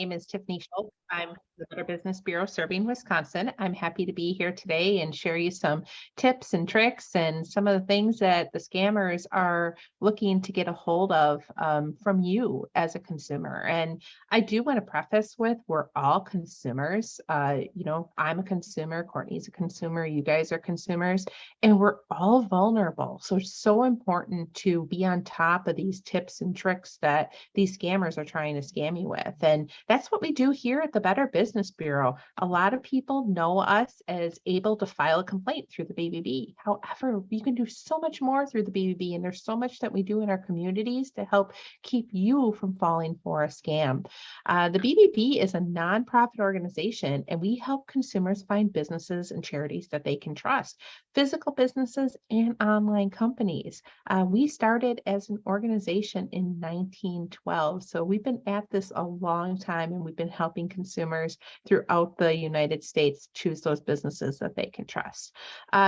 Name is Tiffany Schultz. I'm the Better Business Bureau serving Wisconsin. I'm happy to be here today and share you some tips and tricks and some of the things that the scammers are looking to get a hold of from you as a consumer. And I do want to preface with we're all consumers. I'm a consumer, Courtney's a consumer, you guys are consumers, and we're all vulnerable. So it's so important to be on top of these tips and tricks that these scammers are trying to scam you with. And that's what we do here at the Better Business Bureau. A lot of people know us as able to file a complaint through the BBB. However, you can do so much more through the BBB, and there's so much that we do in our communities to help keep you from falling for a scam. The BBB is a nonprofit organization, and we help consumers find businesses and charities that they can trust, physical businesses and online companies. We started as an organization in 1912, so we've been at this a long time, and we've been helping consumers throughout the United States choose those businesses that they can trust.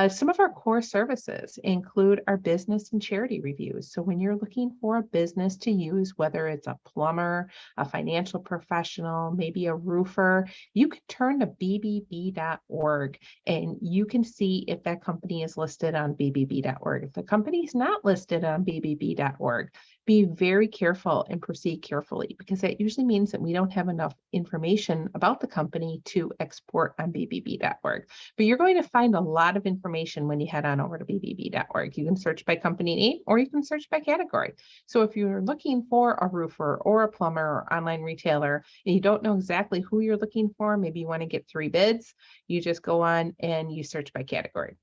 Some of our core services include our business and charity reviews. So when you're looking for a business to use, whether it's a plumber, a financial professional, maybe a roofer, you can turn to bbb.org and you can see if that company is listed on bbb.org. If the company is not listed on bbb.org, be very careful and proceed carefully, because that usually means that we don't have enough information about the company to export on bbb.org. But you're going to find a lot of information when you head on over to bbb.org. You can search by company name or you can search by category. So if you're looking for a roofer or a plumber or online retailer and you don't know exactly who you're looking for, maybe you want to get 3 bids, you just go on and you search by category.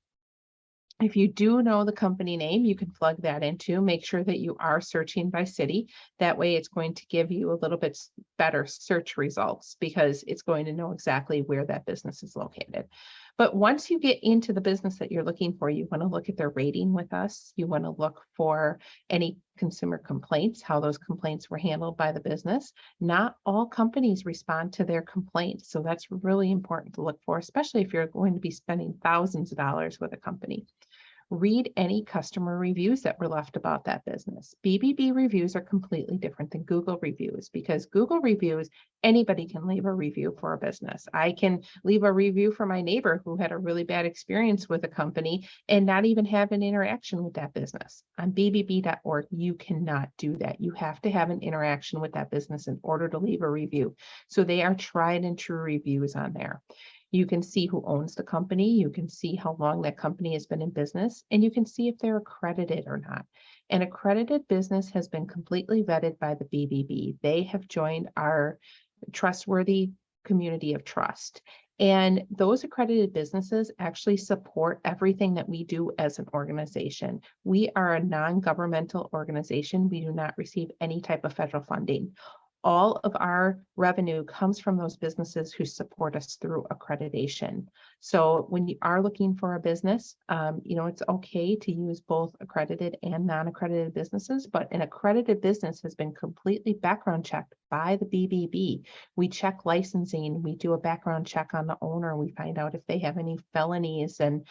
If you do know the company name, you can plug that into. Make sure that you are searching by city. That way it's going to give you a little bit better search results, because it's going to know exactly where that business is located. But once you get into the business that you're looking for, you want to look at their rating with us. You want to look for any consumer complaints, how those complaints were handled by the business. Not all companies respond to their complaints, so that's really important to look for, especially if you're going to be spending thousands of dollars with a company. Read any customer reviews that were left about that business. BBB reviews are completely different than Google reviews, because Google reviews, anybody can leave a review for a business. I can leave a review for my neighbor who had a really bad experience with a company and not even have an interaction with that business. On bbb.org, you cannot do that. You have to have an interaction with that business in order to leave a review. So they are tried and true reviews on there. You can see who owns the company, you can see how long that company has been in business, and you can see if they're accredited or not. An accredited business has been completely vetted by the BBB. They have joined our trustworthy community of trust. And those accredited businesses actually support everything that we do as an organization. We are a non-governmental organization. We do not receive any type of federal funding. All of our revenue comes from those businesses who support us through accreditation. So when you are looking for a business, it's okay to use both accredited and non-accredited businesses, but an accredited business has been completely background checked by the BBB. We check licensing, we do a background check on the owner, we find out if they have any felonies and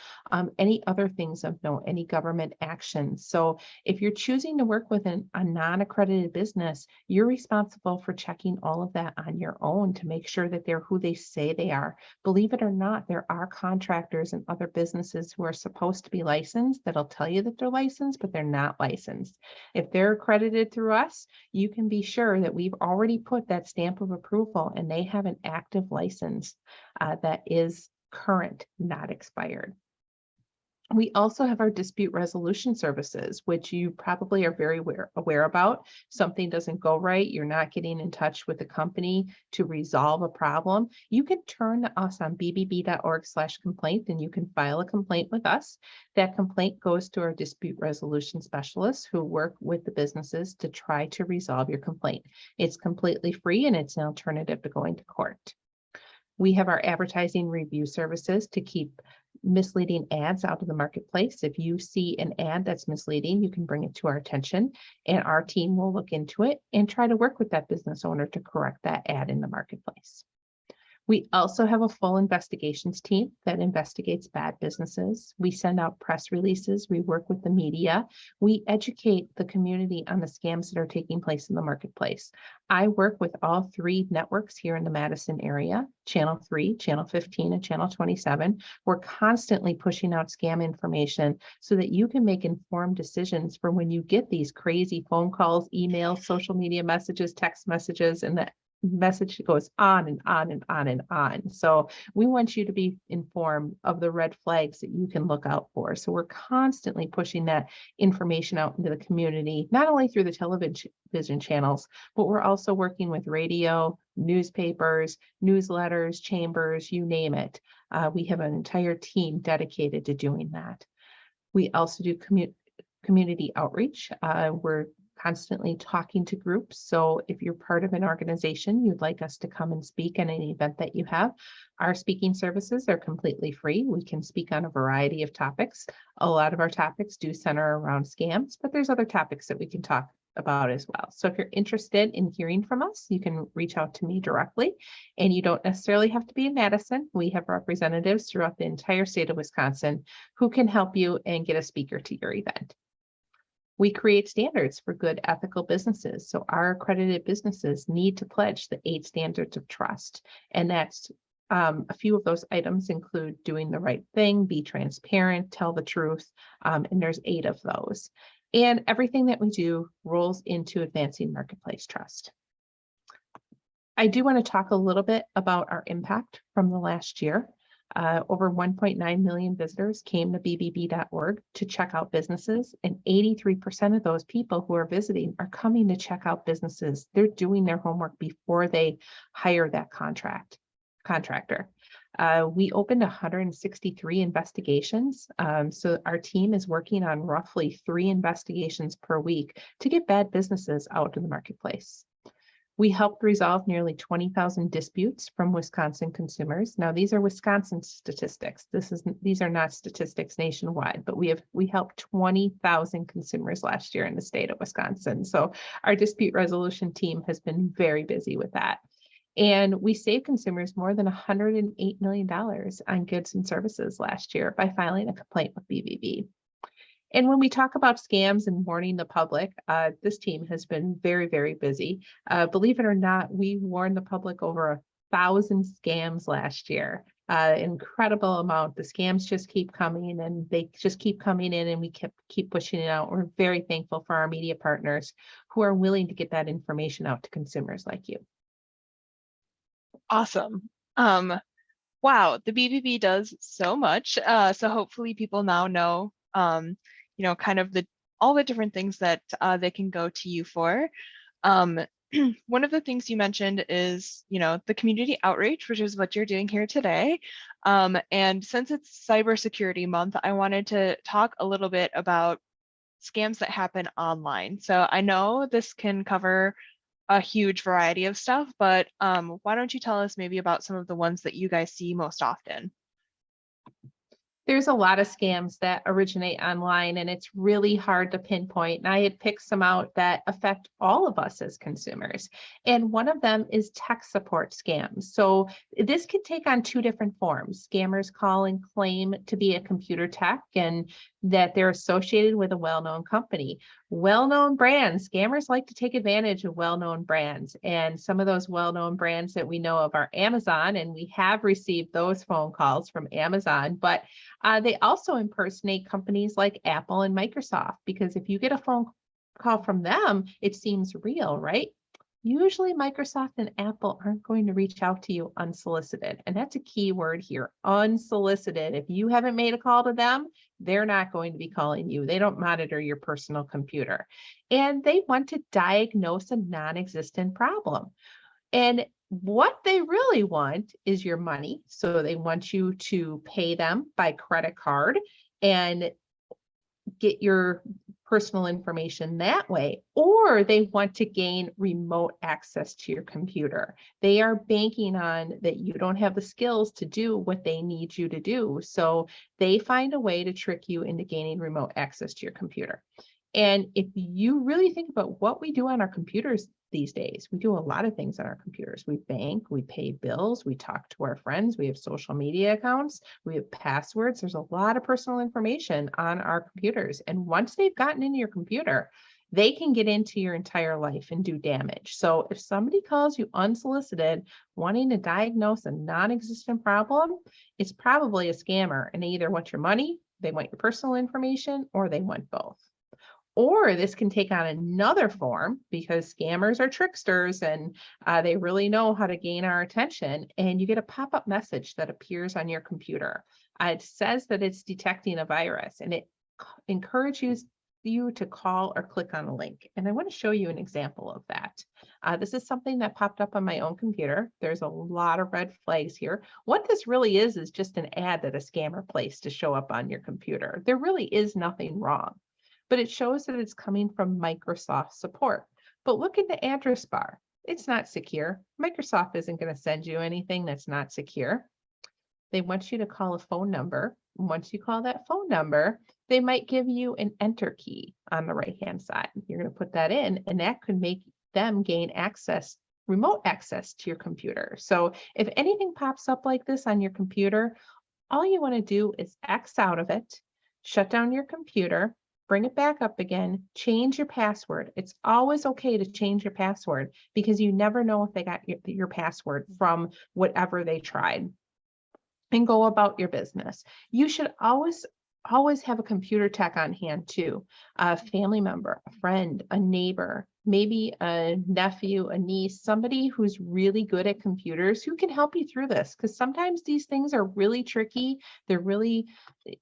any other things of note, any government actions. So if you're choosing to work with a non-accredited business, you're responsible for checking all of that on your own to make sure that they're who they say they are. Believe it or not, there are contractors and other businesses who are supposed to be licensed that'll tell you that they're licensed, but they're not licensed. If they're accredited through us, you can be sure that we've already put that stamp of approval and they have an active license that is current, not expired. We also have our dispute resolution services, which you probably are very aware about. Something doesn't go right, you're not getting in touch with the company to resolve a problem. You can turn to us on bbb.org/complaint and you can file a complaint with us. That complaint goes to our dispute resolution specialists who work with the businesses to try to resolve your complaint. It's completely free and it's an alternative to going to court. We have our advertising review services to keep misleading ads out of the marketplace. If you see an ad that's misleading, you can bring it to our attention and our team will look into it and try to work with that business owner to correct that ad in the marketplace. We also have a full investigations team that investigates bad businesses. We send out press releases. We work with the media. We educate the community on the scams that are taking place in the marketplace. I work with all 3 networks here in the Madison area, Channel 3, Channel 15, and Channel 27. We're constantly pushing out scam information so that you can make informed decisions for when you get these crazy phone calls, emails, social media messages, text messages, and the message goes on and on and on and on. So we want you to be informed of the red flags that you can look out for. So we're constantly pushing that information out into the community, not only through the television channels, but we're also working with radio, newspapers, newsletters, chambers, you name it. We have an entire team dedicated to doing that. We also do community outreach. We're constantly talking to groups. So if you're part of an organization, you'd like us to come and speak at any event that you have, our speaking services are completely free. We can speak on a variety of topics. A lot of our topics do center around scams, but there's other topics that we can talk about as well. So if you're interested in hearing from us, you can reach out to me directly, and you don't necessarily have to be in Madison. We have representatives throughout the entire state of Wisconsin who can help you and get a speaker to your event. We create standards for good ethical businesses. So our accredited businesses need to pledge the 8 standards of trust. And that's a few of those items include doing the right thing, be transparent, tell the truth. And there's 8 of those. And everything that we do rolls into advancing marketplace trust. I do want to talk a little bit about our impact from the last year. Over 1.9 million visitors came to bbb.org to check out businesses, and 83% of those people who are visiting are coming to check out businesses. They're doing their homework before they hire that contractor. We opened 163 investigations. So our team is working on roughly 3 investigations per week to get bad businesses out in the marketplace. We helped resolve nearly 20,000 disputes from Wisconsin consumers. Now, these are Wisconsin statistics. These are not statistics nationwide, but we helped 20,000 consumers last year in the state of Wisconsin. So our dispute resolution team has been very busy with that. And we saved consumers more than $108 million on goods and services last year by filing a complaint with BBB. And when we talk about scams and warning the public, this team has been very, very busy. Believe it or not, we warned the public over 1,000 scams last year. Incredible amount. The scams just keep coming, and they just keep coming in, and we keep pushing it out. We're very thankful for our media partners who are willing to get that information out to consumers like you. Awesome. Wow, the BBB does so much. So hopefully people now know kind of all the different things that they can go to you for. One of the things you mentioned is, the community outreach, which is what you're doing here today. And since it's Cybersecurity Month, I wanted to talk a little bit about scams that happen online. So I know this can cover a huge variety of stuff, but why don't you tell us maybe about some of the ones that you guys see most often? There's a lot of scams that originate online, and it's really hard to pinpoint. And I had picked some out that affect all of us as consumers. And one of them is tech support scams. So this could take on 2 different forms. Scammers call and claim to be a computer tech and that they're associated with a well-known company. Well-known brands, scammers like to take advantage of well-known brands. And some of those well-known brands that we know of are Amazon, and we have received those phone calls from Amazon, but they also impersonate companies like Apple and Microsoft, because if you get a phone call from them, it seems real, right? Usually Microsoft and Apple aren't going to reach out to you unsolicited. And that's a key word here, unsolicited. If you haven't made a call to them, they're not going to be calling you. They don't monitor your personal computer. And they want to diagnose a non-existent problem. And what they really want is your money. So they want you to pay them by credit card and get your personal information that way, or they want to gain remote access to your computer. They are banking on that you don't have the skills to do what they need you to do. So they find a way to trick you into gaining remote access to your computer. And if you really think about what we do on our computers these days. We do a lot of things on our computers. We bank, we pay bills, we talk to our friends, we have social media accounts, we have passwords. There's a lot of personal information on our computers. And once they've gotten into your computer, they can get into your entire life and do damage. So if somebody calls you unsolicited, wanting to diagnose a non-existent problem, it's probably a scammer, and they either want your money, they want your personal information, or they want both. Or this can take on another form because scammers are tricksters, and they really know how to gain our attention. And you get a pop-up message that appears on your computer. It says that it's detecting a virus, and it encourages you to call or click on a link. And I want to show you an example of that. This is something that popped up on my own computer. There's a lot of red flags here. What this really is just an ad that a scammer placed to show up on your computer. There really is nothing wrong, but it shows that it's coming from Microsoft support. But look at the address bar. It's not secure. Microsoft isn't going to send you anything that's not secure. They want you to call a phone number. Once you call that phone number, they might give you an enter key on the right-hand side. You're going to put that in, and that could make them gain access, remote access to your computer. So if anything pops up like this on your computer, all you want to do is X out of it, shut down your computer, bring it back up again, change your password. It's always okay to change your password because you never know if they got your password from whatever they tried. And go about your business. You should always have a computer tech on hand too. A family member, a friend, a neighbor, maybe a nephew, a niece, somebody who's really good at computers who can help you through this, because sometimes these things are really tricky. They're really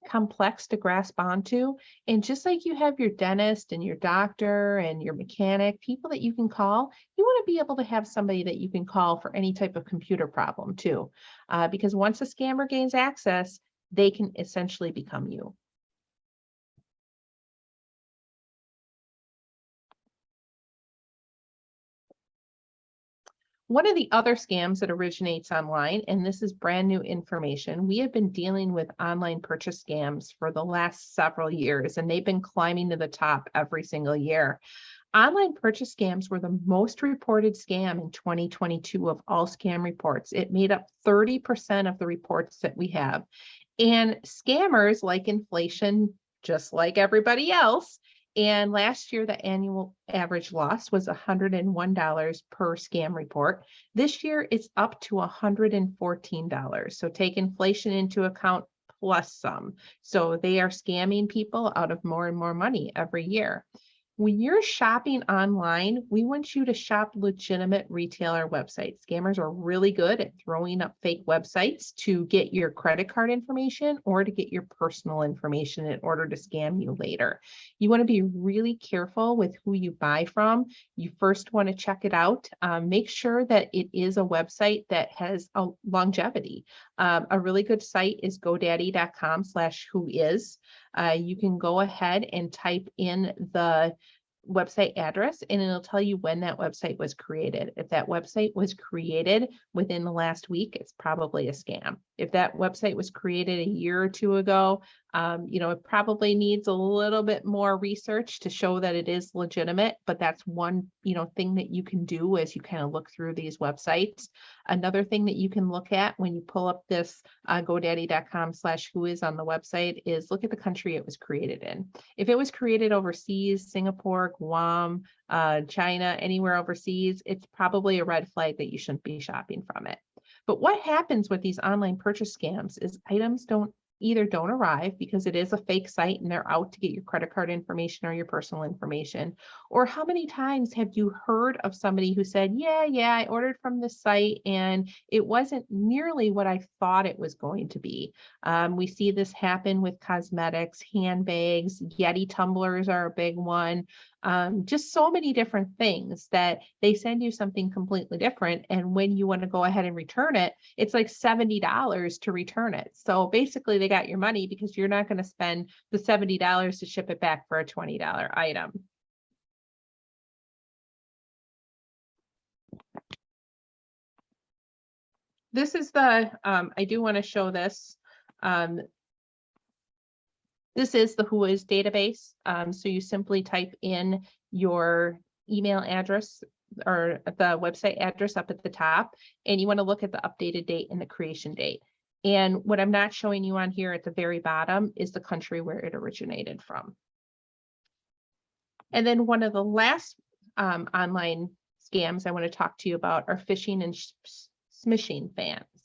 complex to grasp onto. And just like you have your dentist and your doctor and your mechanic, people that you can call, you want to be able to have somebody that you can call for any type of computer problem too. Because once a scammer gains access, they can essentially become you. One of the other scams that originates online, and this is brand new information, we have been dealing with online purchase scams for the last several years, and they've been climbing to the top every single year. Online purchase scams were the most reported scam in 2022 of all scam reports. It made up 30% of the reports that we have. And scammers like inflation, just like everybody else. And last year, the annual average loss was $101 per scam report. This year, it's up to $114. So take inflation into account plus some. So they are scamming people out of more and more money every year. When you're shopping online, we want you to shop legitimate retailer websites. Scammers are really good at throwing up fake websites to get your credit card information or to get your personal information in order to scam you later. You want to be really careful with who you buy from. You first want to check it out. Make sure that it is a website that has a longevity. A really good site is godaddy.com/whois. You can go ahead and type in the website address and it'll tell you when that website was created. If that website was created within the last week, it's probably a scam. If that website was created a year or two ago, it probably needs a little bit more research to show that it is legitimate, but that's one, thing that you can do as you kind of look through these websites. Another thing that you can look at when you pull up this godaddy.com/whois on the website is look at the country it was created in. If it was created overseas, Singapore, Guam, China, anywhere overseas, it's probably a red flag that you shouldn't be shopping from it. But what happens with these online purchase scams is items don't arrive because it is a fake site and they're out to get your credit card information or your personal information. Or how many times have you heard of somebody who said, yeah, I ordered from this site and it wasn't nearly what I thought it was going to be. We see this happen with cosmetics, handbags, Yeti tumblers are a big one. Just so many different things that they send you something completely different. And when you want to go ahead and return it, it's like $70 to return it. So basically they got your money because you're not going to spend the $70 to ship it back for a $20 item. This is the, I do want to show this. This is the Whois Database. So you simply type in your email address or the website address up at the top, and you want to look at the updated date and the creation date. And what I'm not showing you on here at the very bottom is the country where it originated from. And then one of the last online scams I want to talk to you about are phishing and smishing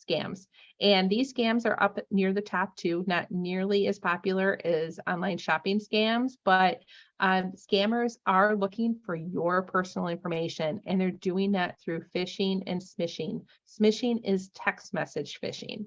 scams. And these scams are up near the top too, not nearly as popular as online shopping scams, but scammers are looking for your personal information, and they're doing that through phishing and smishing. Smishing is text message phishing.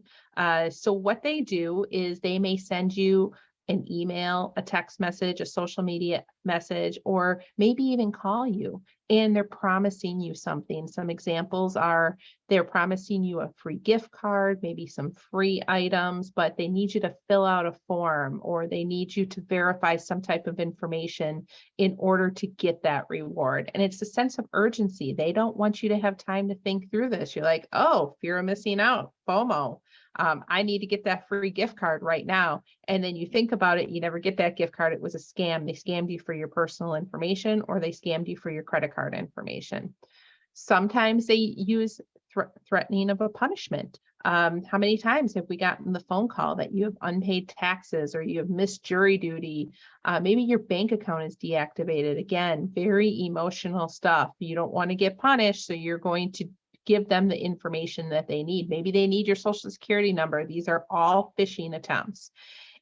So what they do is they may send you an email, a text message, a social media message, or maybe even call you, and they're promising you something. Some examples are they're promising you a free gift card, maybe some free items, but they need you to fill out a form, or they need you to verify some type of information in order to get that reward. And it's a sense of urgency. They don't want you to have time to think through this. You're like, oh, fear of missing out, FOMO. I need to get that free gift card right now. And then you think about it, you never get that gift card. It was a scam. They scammed you for your personal information, or they scammed you for your credit card information. Sometimes they use threatening of a punishment. How many times have we gotten the phone call that you have unpaid taxes, or you have missed jury duty? Maybe your bank account is deactivated. Again, very emotional stuff. You don't want to get punished, so you're going to give them the information that they need. Maybe they need your social security number. These are all phishing attempts.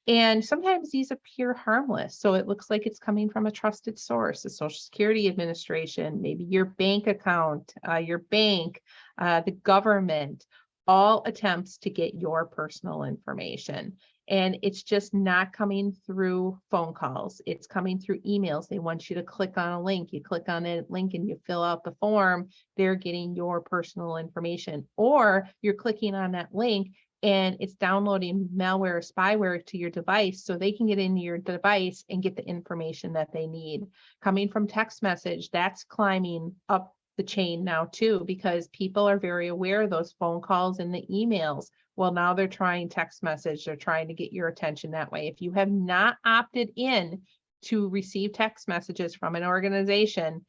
And sometimes these appear harmless. So it looks like it's coming from a trusted source, the Social Security Administration, maybe your bank account, your bank, the government, all attempts to get your personal information. And it's just not coming through phone calls. It's coming through emails. They want you to click on a link. You click on a link and you fill out the form. They're getting your personal information. Or you're clicking on that link and it's downloading malware or spyware to your device, so they can get into your device and get the information that they need. Coming from text message, that's climbing up the chain now too, because people are very aware of those phone calls and the emails. Well, now they're trying text message. They're trying to get your attention that way. If you have not opted in to receive text messages from an organization,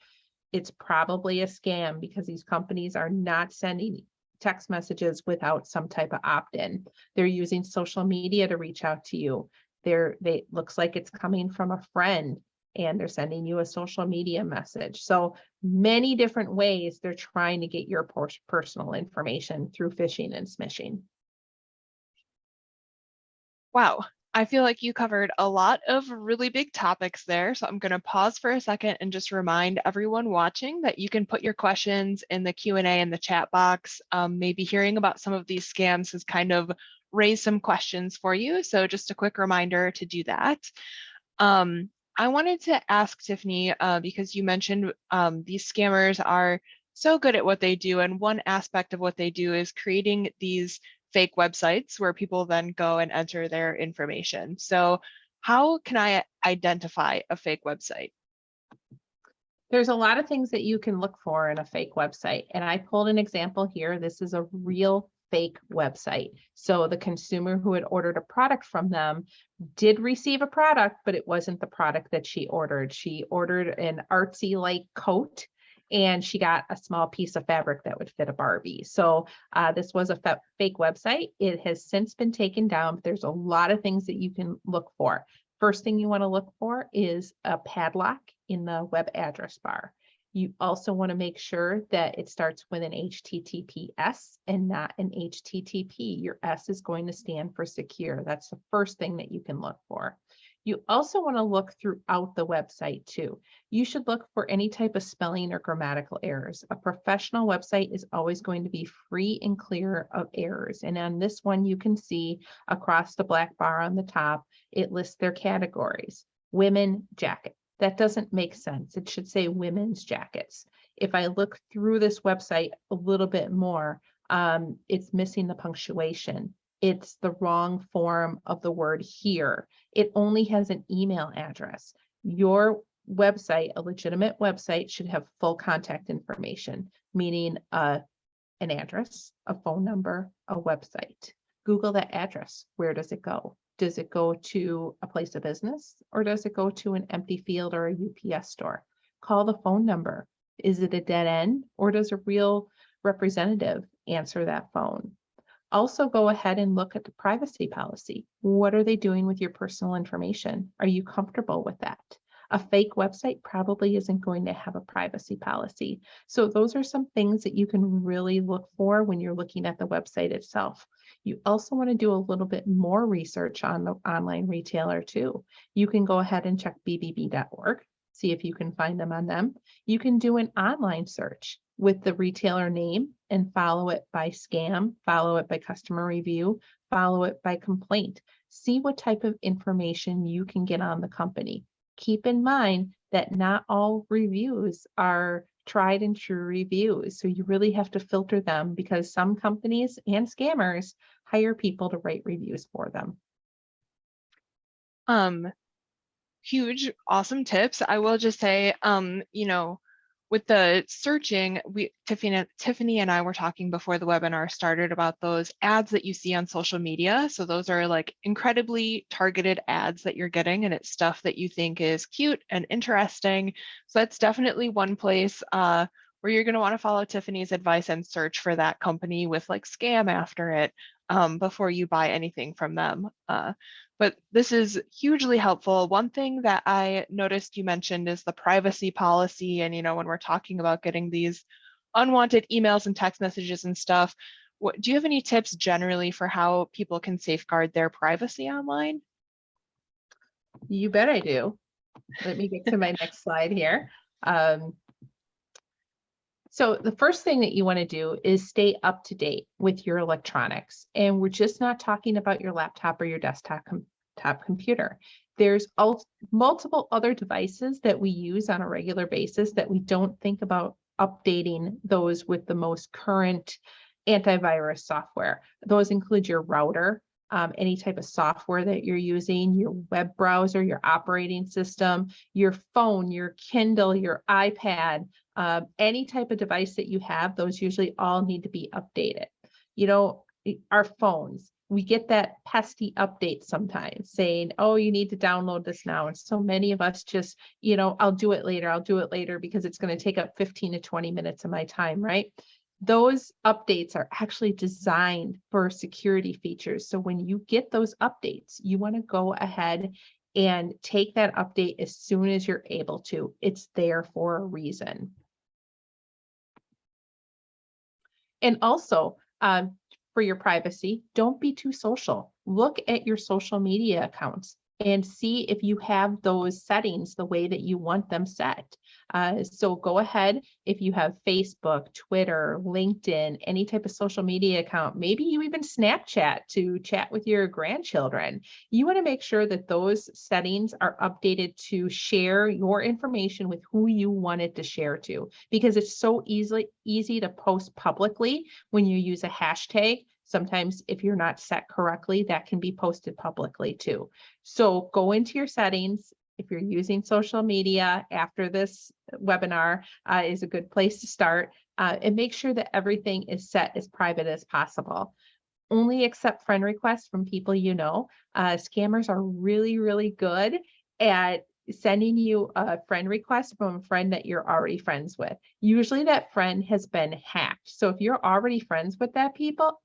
it's probably a scam, because these companies are not sending text messages without some type of opt-in. They're using social media to reach out to you. They looks like it's coming from a friend, and they're sending you a social media message. So many different ways they're trying to get your personal information through phishing and smishing. Wow, I feel like you covered a lot of really big topics there. So I'm going to pause for a second and just remind everyone watching that you can put your questions in the Q&A in the chat box. Maybe hearing about some of these scams has kind of raised some questions for you. So just a quick reminder to do that. I wanted to ask Tiffany, because you mentioned these scammers are so good at what they do. And one aspect of what they do is creating these fake websites where people then go and enter their information. So how can I identify a fake website? There's a lot of things that you can look for in a fake website. And I pulled an example here. This is a real fake website. So the consumer who had ordered a product from them did receive a product, but it wasn't the product that she ordered. She ordered an artsy like coat, and she got a small piece of fabric that would fit a Barbie. So this was a fake website. It has since been taken down, but there's a lot of things that you can look for. First thing you want to look for is a padlock in the web address bar. You also want to make sure that it starts with an HTTPS and not an HTTP. Your S is going to stand for secure. That's the first thing that you can look for. You also want to look throughout the website too. You should look for any type of spelling or grammatical errors. A professional website is always going to be free and clear of errors. And on this one, you can see across the black bar on the top, it lists their categories. Women jacket. That doesn't make sense. It should say women's jackets. If I look through this website a little bit more, it's missing the punctuation. It's the wrong form of the word here. It only has an email address. Your website, a legitimate website, should have full contact information, meaning an address, a phone number, a website. Google that address. Where does it go? Does it go to a place of business, or does it go to an empty field or a UPS store? Call the phone number. Is it a dead end, or does a real representative answer that phone? Also, go ahead and look at the privacy policy. What are they doing with your personal information? Are you comfortable with that? A fake website probably isn't going to have a privacy policy. So those are some things that you can really look for when you're looking at the website itself. You also want to do a little bit more research on the online retailer too. You can go ahead and check bbb.org, see if you can find them on them. You can do an online search with the retailer name and follow it by scam, follow it by customer review, follow it by complaint. See what type of information you can get on the company. Keep in mind that not all reviews are tried and true reviews. So you really have to filter them, because some companies and scammers hire people to write reviews for them. Huge, awesome tips. I will just say, you know, with the searching, Tiffany and I were talking before the webinar started about those ads that you see on social media. So those are like incredibly targeted ads that you're getting, and it's stuff that you think is cute and interesting. So that's definitely one place where you're going to want to follow Tiffany's advice and search for that company with like scam after it before you buy anything from them. But this is hugely helpful. One thing that I noticed you mentioned is the privacy policy. And, you know, when we're talking about getting these unwanted emails and text messages and stuff, do you have any tips generally for how people can safeguard their privacy online? You bet I do. Let me get to my next slide here. So the first thing that you want to do is stay up to date with your electronics. And we're just not talking about your laptop or your desktop computer. There's multiple other devices that we use on a regular basis that we don't think about updating those with the most current antivirus software. Those include your router, any type of software that you're using, your web browser, your operating system, your phone, your Kindle, your iPad, any type of device that you have. Those usually all need to be updated. You know, our phones, we get that pesky update sometimes saying, oh, you need to download this now. And so many of us just, you know, I'll do it later because it's going to take up 15 to 20 minutes of my time, right? Those updates are actually designed for security features. So when you get those updates, you want to go ahead and take that update as soon as you're able to. It's there for a reason. And also, for your privacy, don't be too social. Look at your social media accounts and see if you have those settings the way that you want them set. So go ahead, if you have Facebook, Twitter, LinkedIn, any type of social media account, maybe you even Snapchat to chat with your grandchildren. You want to make sure that those settings are updated to share your information with who you want it to share to, because it's so easy to post publicly when you use a hashtag. Sometimes if you're not set correctly, that can be posted publicly too. So go into your settings. If you're using social media after this webinar is a good place to start, and make sure that everything is set as private as possible. Only accept friend requests from people you know. Scammers are really, really good at sending you a friend request from a friend that you're already friends with. Usually that friend has been hacked. So if you're already friends with that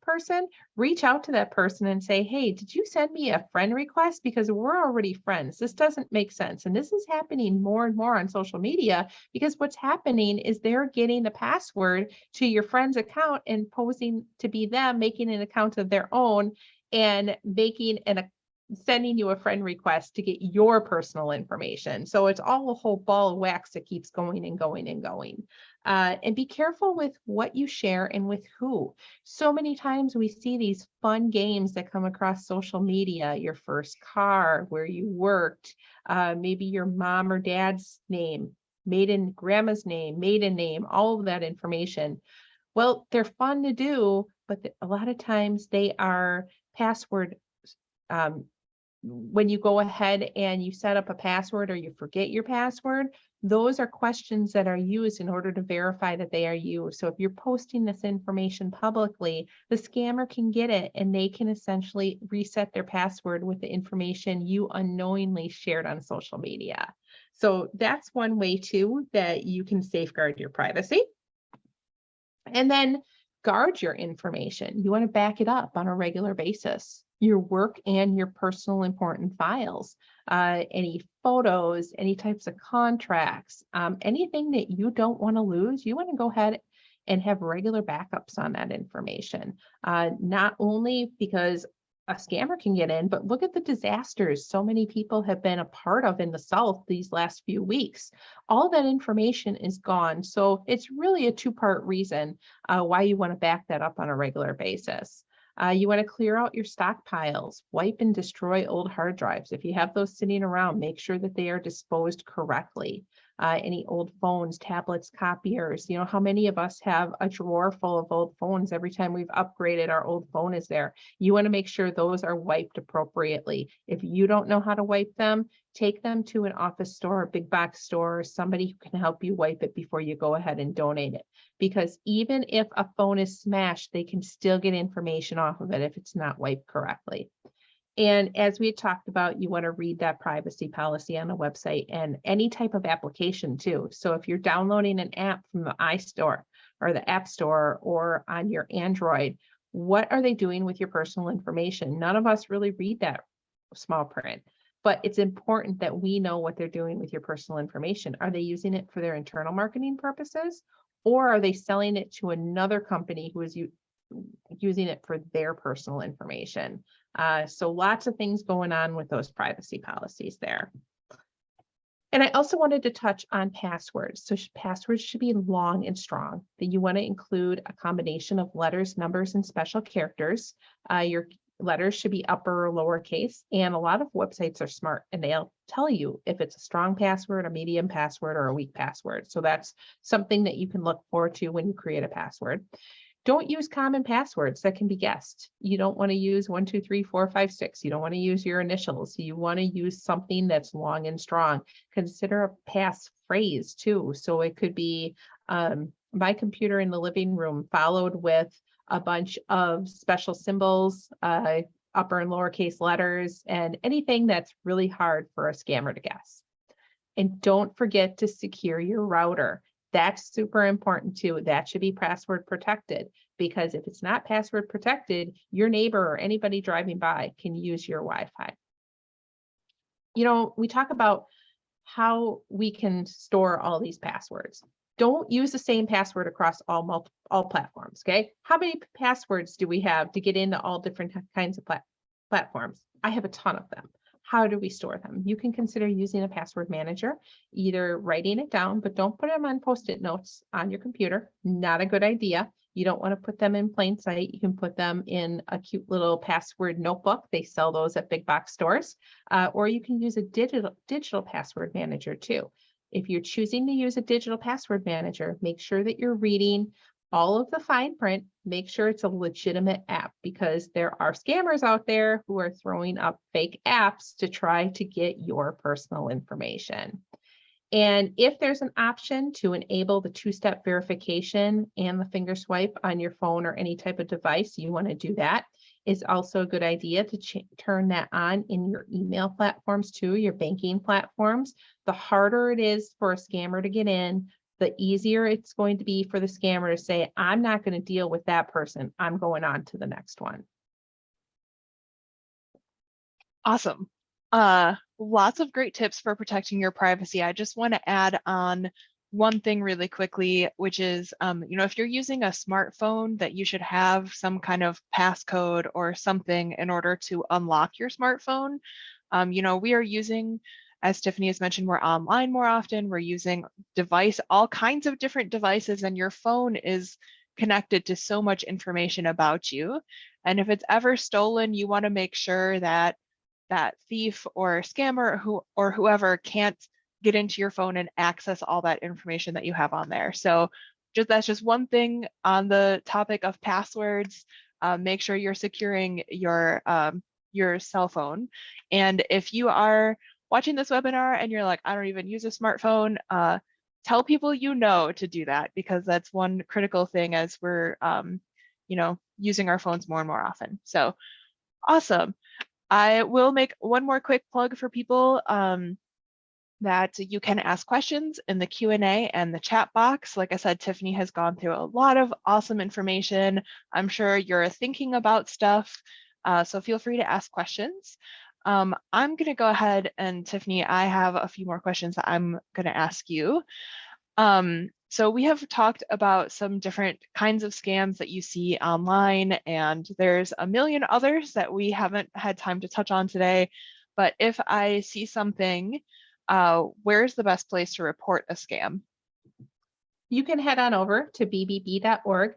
person, reach out to that person and say, hey, did you send me a friend request? Because we're already friends. This doesn't make sense. And this is happening more and more on social media, because what's happening is they're getting the password to your friend's account and posing to be them, making an account of their own and sending you a friend request to get your personal information. So it's all a whole ball of wax that keeps going and going and going. And be careful with what you share and with who. So many times we see these fun games that come across social media, your first car, where you worked, maybe your mom or dad's name, grandma's name, maiden name, all of that information. Well, they're fun to do, but a lot of times they are password when you go ahead and you set up a password or you forget your password, those are questions that are used in order to verify that they are you. So if you're posting this information publicly, the scammer can get it and they can essentially reset their password with the information you unknowingly shared on social media. So that's one way too that you can safeguard your privacy. And then guard your information. You want to back it up on a regular basis. Your work and your personal important files, any photos, any types of contracts, anything that you don't want to lose, you want to go ahead and have regular backups on that information. Not only because a scammer can get in, but look at the disasters so many people have been a part of in the South these last few weeks. All that information is gone. So it's really a two-part reason why you want to back that up on a regular basis. You want to clear out your stockpiles, wipe and destroy old hard drives. If you have those sitting around, make sure that they are disposed correctly. Any old phones, tablets, copiers, you know, how many of us have a drawer full of old phones? Every time we've upgraded, our old phone is there. You want to make sure those are wiped appropriately. If you don't know how to wipe them, take them to an office store, a big box store, or somebody who can help you wipe it before you go ahead and donate it. Because even if a phone is smashed, they can still get information off of it if it's not wiped correctly. And as we had talked about, you want to read that privacy policy on the website and any type of application too. So if you're downloading an app from the iStore or the App Store or on your Android, what are they doing with your personal information? None of us really read that small print, but it's important that we know what they're doing with your personal information. Are they using it for their internal marketing purposes, or are they selling it to another company who is using it for their personal information? So lots of things going on with those privacy policies there. And I also wanted to touch on passwords. So passwords should be long and strong. That you want to include a combination of letters, numbers, and special characters. Your letters should be upper or lowercase. And a lot of websites are smart and they'll tell you if it's a strong password, a medium password, or a weak password. So that's something that you can look forward to when you create a password. Don't use common passwords that can be guessed. You don't want to use 1, 2, 3, 4, 5, 6. You don't want to use your initials. You want to use something that's long and strong. Consider a passphrase too. So it could be my computer in the living room followed with a bunch of special symbols, upper and lowercase letters, and anything that's really hard for a scammer to guess. And don't forget to secure your router. That's super important too. That should be password protected, because if it's not password protected, your neighbor or anybody driving by can use your Wi-Fi. You know, we talk about how we can store all these passwords. Don't use the same password across all platforms, okay? How many passwords do we have to get into all different kinds of platforms? I have a ton of them. How do we store them? You can consider using a password manager, either writing it down, but don't put them on Post-it notes on your computer. Not a good idea. You don't want to put them in plain sight. You can put them in a cute little password notebook. They sell those at big box stores, or you can use a digital password manager too. If you're choosing to use a digital password manager, make sure that you're reading all of the fine print. Make sure it's a legitimate app, because there are scammers out there who are throwing up fake apps to try to get your personal information. And if there's an option to enable the two-step verification and the finger swipe on your phone or any type of device, you want to do that. It's also a good idea to turn that on in your email platforms too, your banking platforms. The harder it is for a scammer to get in, the easier it's going to be for the scammer to say, I'm not going to deal with that person. I'm going on to the next one. Awesome. Lots of great tips for protecting your privacy. I just want to add on one thing really quickly, which is, if you're using a smartphone, that you should have some kind of passcode or something in order to unlock your smartphone. We are using, as Tiffany has mentioned, we're online more often. We're using all kinds of different devices, and your phone is connected to so much information about you. And if it's ever stolen, you want to make sure that that thief or scammer or whoever can't get into your phone and access all that information that you have on there. So that's just one thing on the topic of passwords. Make sure you're securing your cell phone. And if you are watching this webinar and you're like, I don't even use a smartphone, tell people to do that, because that's one critical thing as we're using our phones more and more often. So awesome. I will make one more quick plug for people. that you can ask questions in the Q&A and the chat box. Like I said, Tiffany has gone through a lot of awesome information. I'm sure you're thinking about stuff, so feel free to ask questions. I'm going to go ahead and Tiffany, I have a few more questions that I'm going to ask you. So we have talked about some different kinds of scams that you see online, and there's a million others that we haven't had time to touch on today. But if I see something, where's the best place to report a scam? You can head on over to bbb.org/scam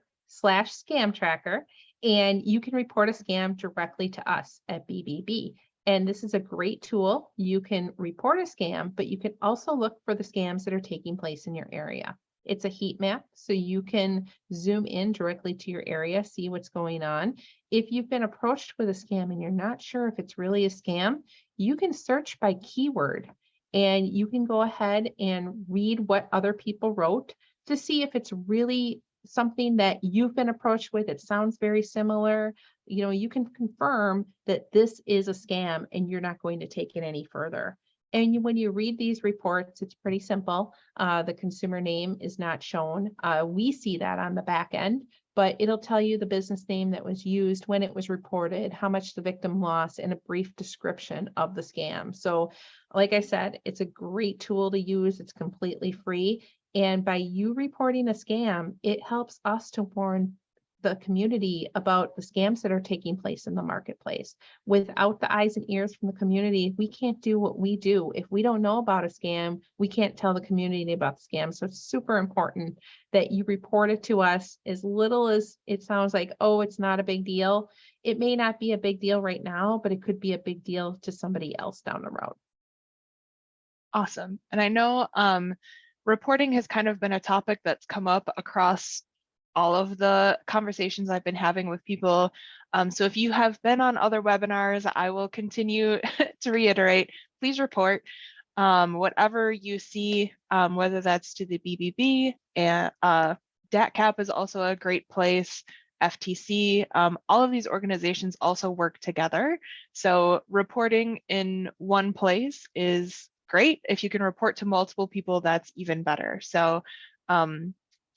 tracker, and you can report a scam directly to us at BBB. And this is a great tool. You can report a scam, but you can also look for the scams that are taking place in your area. It's a heat map, so you can zoom in directly to your area, see what's going on. If you've been approached with a scam and you're not sure if it's really a scam, you can search by keyword, and you can go ahead and read what other people wrote to see if it's really something that you've been approached with. It sounds very similar. You know, you can confirm that this is a scam and you're not going to take it any further. And when you read these reports, it's pretty simple. The consumer name is not shown. We see that on the back end, but it'll tell you the business name that was used, when it was reported, how much the victim lost, and a brief description of the scam. So, like I said, it's a great tool to use. It's completely free. And by you reporting a scam, it helps us to warn the community about the scams that are taking place in the marketplace. Without the eyes and ears from the community, we can't do what we do. If we don't know about a scam, we can't tell the community about the scam. So it's super important that you report it to us. As little as it sounds like, oh, it's not a big deal. It may not be a big deal right now, but it could be a big deal to somebody else down the road. Awesome. And I know reporting has kind of been a topic that's come up across all of the conversations I've been having with people. So if you have been on other webinars, I will continue to reiterate, please report whatever you see, whether that's to the BBB, and DATCAP is also a great place, FTC, all of these organizations also work together. So reporting in one place is great. If you can report to multiple people, that's even better. So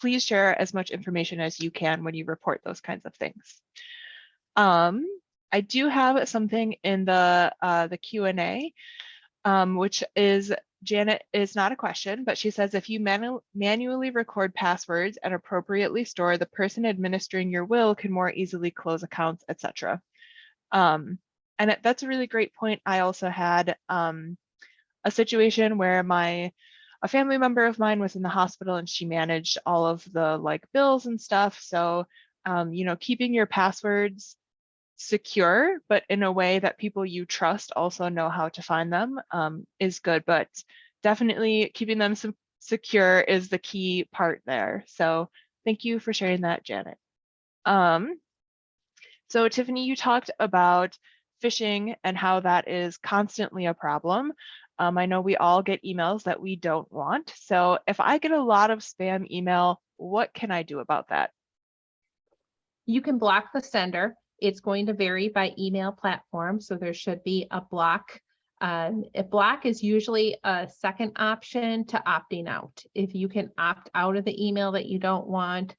please share as much information as you can when you report those kinds of things. I do have something in the Q&A, which is, Janet, is not a question, but she says, if you manually record passwords and appropriately store, the person administering your will can more easily close accounts, etc. And that's a really great point. I also had a situation where a family member of mine was in the hospital and she managed all of the bills and stuff. So, you know, keeping your passwords secure, but in a way that people you trust also know how to find them is good, but definitely keeping them secure is the key part there. So thank you for sharing that, Janet. So Tiffany, you talked about phishing and how that is constantly a problem. I know we all get emails that we don't want. So if I get a lot of spam email, what can I do about that? You can block the sender. It's going to vary by email platform. So there should be a block. A block is usually a second option to opting out. If you can opt out of the email that you don't want,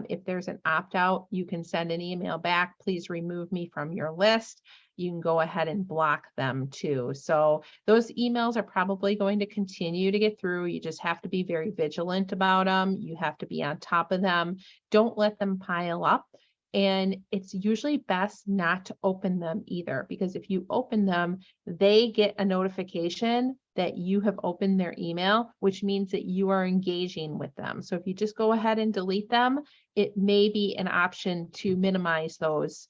if there's an opt out, you can send an email back. Please remove me from your list. You can go ahead and block them too. So those emails are probably going to continue to get through. You just have to be very vigilant about them. You have to be on top of them. Don't let them pile up. And it's usually best not to open them either, because if you open them, they get a notification that you have opened their email, which means that you are engaging with them. So if you just go ahead and delete them, it may be an option to minimize those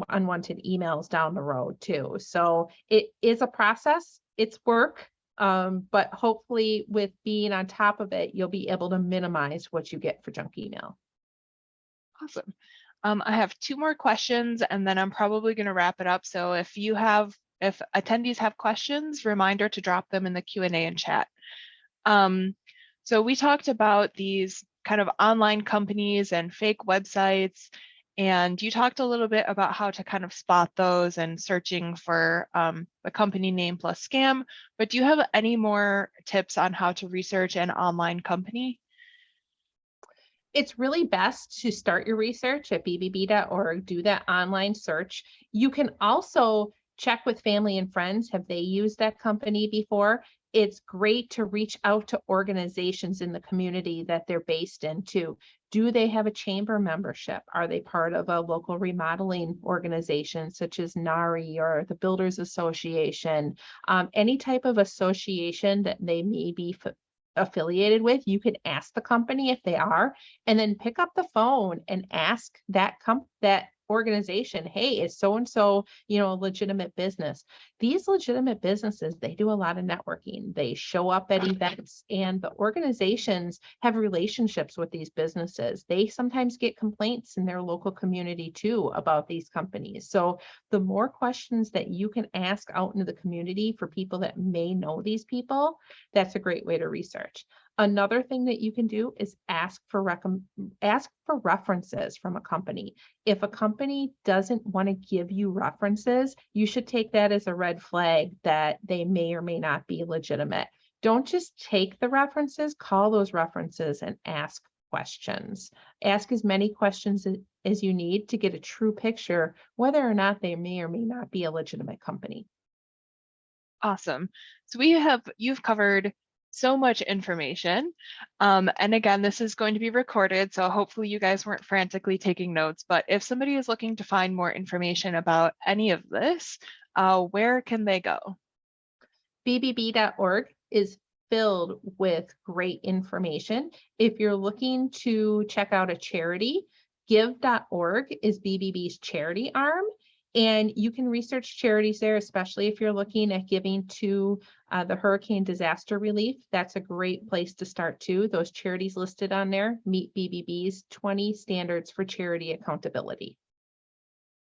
unwanted emails down the road too. So it is a process, it's work, but hopefully with being on top of it, you'll be able to minimize what you get for junk email. Awesome. I have two more questions and then I'm probably going to wrap it up. So if attendees have questions, reminder to drop them in the Q&A and chat. So we talked about these kind of online companies and fake websites, And you talked a little bit about how to kind of spot those and searching for the company name plus scam, but do you have any more tips on how to research an online company? It's really best to start your research at bbb.org, do that online search. You can also check with family and friends. Have they used that company before? It's great to reach out to organizations in the community that they're based in too. Do they have a chamber membership? Are they part of a local remodeling organization such as NARI or the Builders Association? Any type of association that they may be affiliated with, you can ask the company if they are, and then pick up the phone and ask that organization, hey, is so and so, a legitimate business? These legitimate businesses, they do a lot of networking. They show up at events, and the organizations have relationships with these businesses. They sometimes get complaints in their local community too about these companies. So the more questions that you can ask out into the community for people that may know these people, that's a great way to research. Another thing that you can do is ask for references from a company. If a company doesn't want to give you references, you should take that as a red flag that they may or may not be legitimate. Don't just take the references, call those references and ask questions. Ask as many questions as you need to get a true picture whether or not they may or may not be a legitimate company. Awesome. So you've covered so much information. And again, this is going to be recorded, so hopefully you guys weren't frantically taking notes, but if somebody is looking to find more information about any of this, where can they go? bbb.org is filled with great information. If you're looking to check out a charity, give.org is BBB's charity arm. And you can research charities there, especially if you're looking at giving to the hurricane disaster relief. That's a great place to start too. Those charities listed on there meet BBB's 20 standards for charity accountability.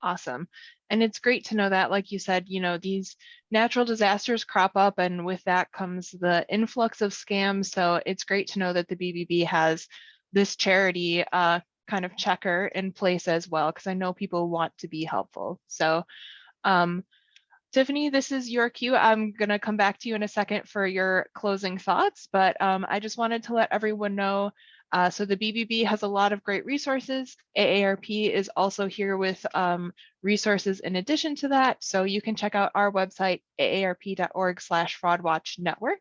Awesome. And it's great to know that, like you said, these natural disasters crop up, and with that comes the influx of scams. So it's great to know that the BBB has this charity kind of checker in place as well, because I know people want to be helpful. So Tiffany, this is your cue. I'm going to come back to you in a second for your closing thoughts, but I just wanted to let everyone know. So the BBB has a lot of great resources. AARP is also here with resources in addition to that. So you can check out our website, aarp.org/fraudwatchnetwork.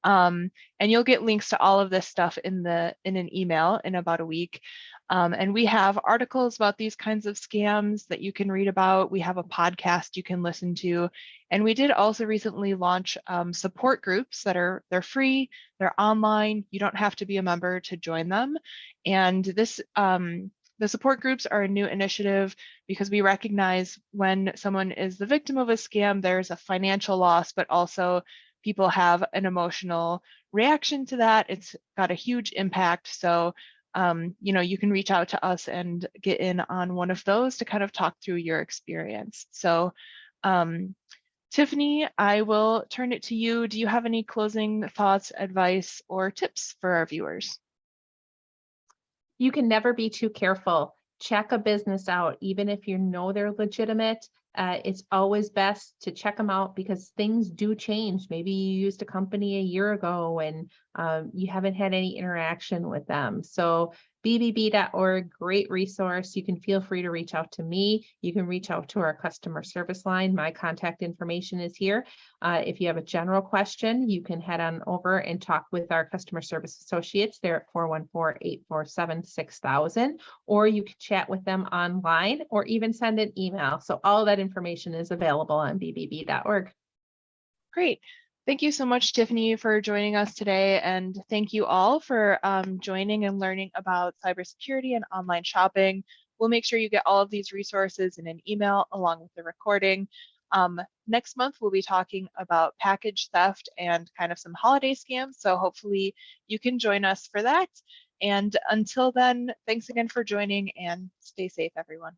And you'll get links to all of this stuff in an email in about a week. And we have articles about these kinds of scams that you can read about. We have a podcast you can listen to. And we did also recently launch support groups they're free, they're online. You don't have to be a member to join them. And the support groups are a new initiative because we recognize when someone is the victim of a scam, there's a financial loss, but also people have an emotional reaction to that. It's got a huge impact. So you can reach out to us and get in on one of those to kind of talk through your experience. So Tiffany, I will turn it to you. Do you have any closing thoughts, advice, or tips for our viewers? You can never be too careful. Check a business out, even if you know they're legitimate. It's always best to check them out because things do change. Maybe you used a company a year ago and you haven't had any interaction with them. So bbb.org, great resource. You can feel free to reach out to me. You can reach out to our customer service line. My contact information is here. If you have a general question, you can head on over and talk with our customer service associates. They're at 414-847-6000, or you can chat with them online or even send an email. So all that information is available on bbb.org. Great. Thank you so much, Tiffany, for joining us today. And thank you all for joining and learning about cybersecurity and online shopping. We'll make sure you get all of these resources in an email along with the recording. Next month, we'll be talking about package theft and kind of some holiday scams. So hopefully you can join us for that. And until then, thanks again for joining and stay safe, everyone.